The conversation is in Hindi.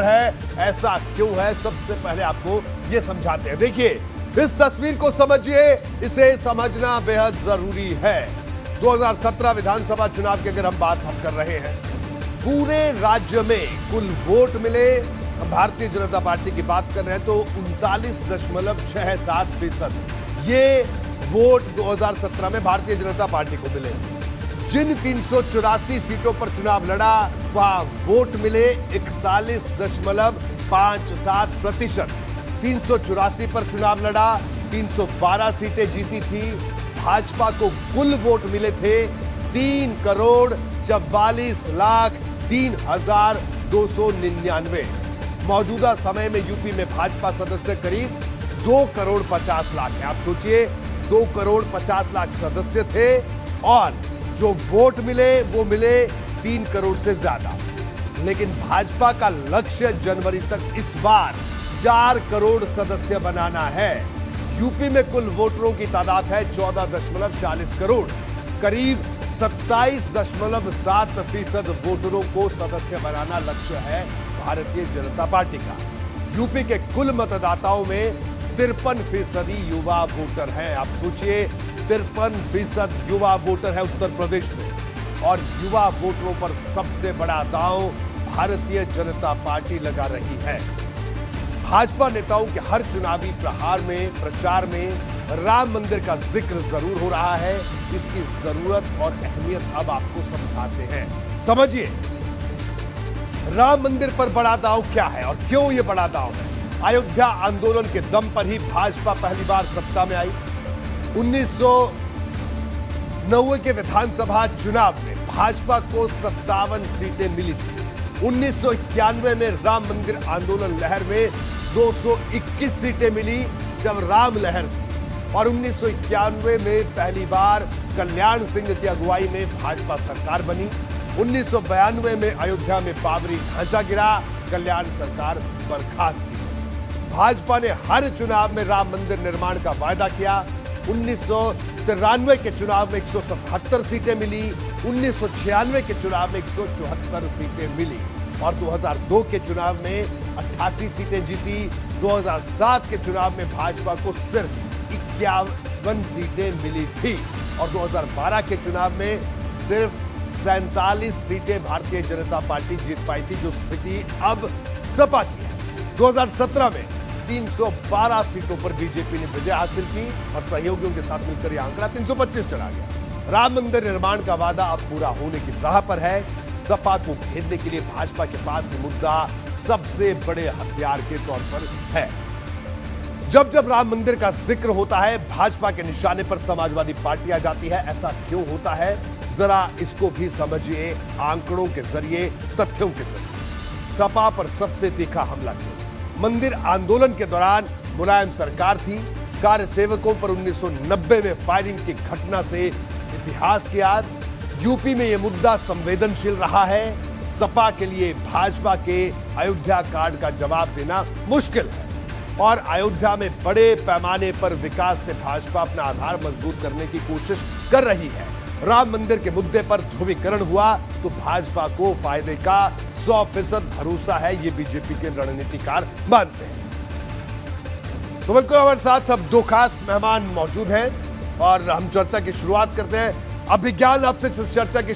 है, ऐसा क्यों है, सबसे पहले आपको ये समझाते हैं। देखिए, इस तस्वीर को समझिए, इसे समझना बेहद जरूरी है। 2017 विधानसभा चुनाव की अगर हम बात कर रहे हैं, पूरे राज्य में कुल वोट मिले, हम भारतीय जनता पार्टी की बात कर रहे हैं तो 39.67% ये वोट 2017 में भारतीय जनता पार्टी को मिले। जिन 384 सीटों पर चुनाव लड़ा, वहां वोट मिले 41.57%। 384 पर चुनाव लड़ा, 312 सीटें जीती थी। भाजपा को कुल वोट मिले थे 3,44,03,299। मौजूदा समय में यूपी में भाजपा सदस्य करीब 2,50,00,000 है। आप सोचिए, 2,50,00,000 सदस्य थे और जो वोट मिले वो मिले 3 करोड़ से ज्यादा। लेकिन भाजपा का लक्ष्य जनवरी तक इस बार 4 करोड़ सदस्य बनाना है। यूपी में कुल वोटरों की तादाद है 14.40 करोड़। करीब 27.7% वोटरों को सदस्य बनाना लक्ष्य है भारतीय जनता पार्टी का। यूपी के कुल मतदाताओं में 53% युवा वोटर हैं। आप सोचिए, 53% युवा वोटर है उत्तर प्रदेश में, और युवा वोटरों पर सबसे बड़ा दांव भारतीय जनता पार्टी लगा रही है। भाजपा नेताओं के हर चुनावी प्रचार में राम मंदिर का जिक्र जरूर हो रहा है। इसकी जरूरत और अहमियत अब आपको समझाते हैं। समझिए, राम मंदिर पर बड़ा दांव क्या है और क्यों यह बड़ा दांव है। अयोध्या आंदोलन के दम पर ही भाजपा पहली बार सत्ता में आई। 1990 के विधानसभा चुनाव में भाजपा को 57 सीटें मिली थी। 1991 में राम मंदिर आंदोलन लहर में 221 सीटें मिली जब राम लहर थी, और 1991 में पहली बार कल्याण सिंह की अगुवाई में भाजपा सरकार बनी। 1992 में अयोध्या में बाबरी ढांचा गिरा, कल्याण सरकार बर्खास्त की। भाजपा ने हर चुनाव में राम मंदिर निर्माण का वायदा किया। 1993 के चुनाव में 177 सीटें मिली, 1996 के चुनाव में 174 सीटें मिली, और 2002 के चुनाव में 88 सीटें जीती। 2007 के चुनाव में भाजपा को सिर्फ 51 सीटें मिली थी, और 2012 के चुनाव में सिर्फ 47 सीटें भारतीय जनता पार्टी जीत पाई थी, जो स्थिति अब सपा की है। 2017 में 312 सीटों पर बीजेपी ने विजय हासिल की और सहयोगियों के साथ मिलकर यह आंकड़ा 325 चला गया। राम मंदिर निर्माण का वादा अब पूरा होने की राह पर है। सपा को घेरने के लिए भाजपा के पास ये मुद्दा सबसे बड़े हथियार के तौर पर है। जब जब राम मंदिर का जिक्र होता है, भाजपा के निशाने पर समाजवादी पार्टी आ जाती है। ऐसा क्यों होता है, जरा इसको भी समझिए आंकड़ों के जरिए, तथ्यों के जरिए। सपा पर सबसे तीखा हमला क्यों? मंदिर आंदोलन के दौरान मुलायम सरकार थी। कार्यसेवकों पर 1990 में फायरिंग की घटना से इतिहास की याद। यूपी में यह मुद्दा संवेदनशील रहा है। सपा के लिए भाजपा के अयोध्या कांड का जवाब देना मुश्किल है, और अयोध्या में बड़े पैमाने पर विकास से भाजपा अपना आधार मजबूत करने की कोशिश कर रही है। राम मंदिर के मुद्दे पर ध्रुवीकरण हुआ तो भाजपा को फायदे का 100% भरोसा है, ये बीजेपी के रणनीतिकार मानते हैं। तो बिल्कुल हमारे साथ अब 2 खास मेहमान मौजूद हैं और हम चर्चा की शुरुआत करते हैं। अभिज्ञान, आपसे चर्चा की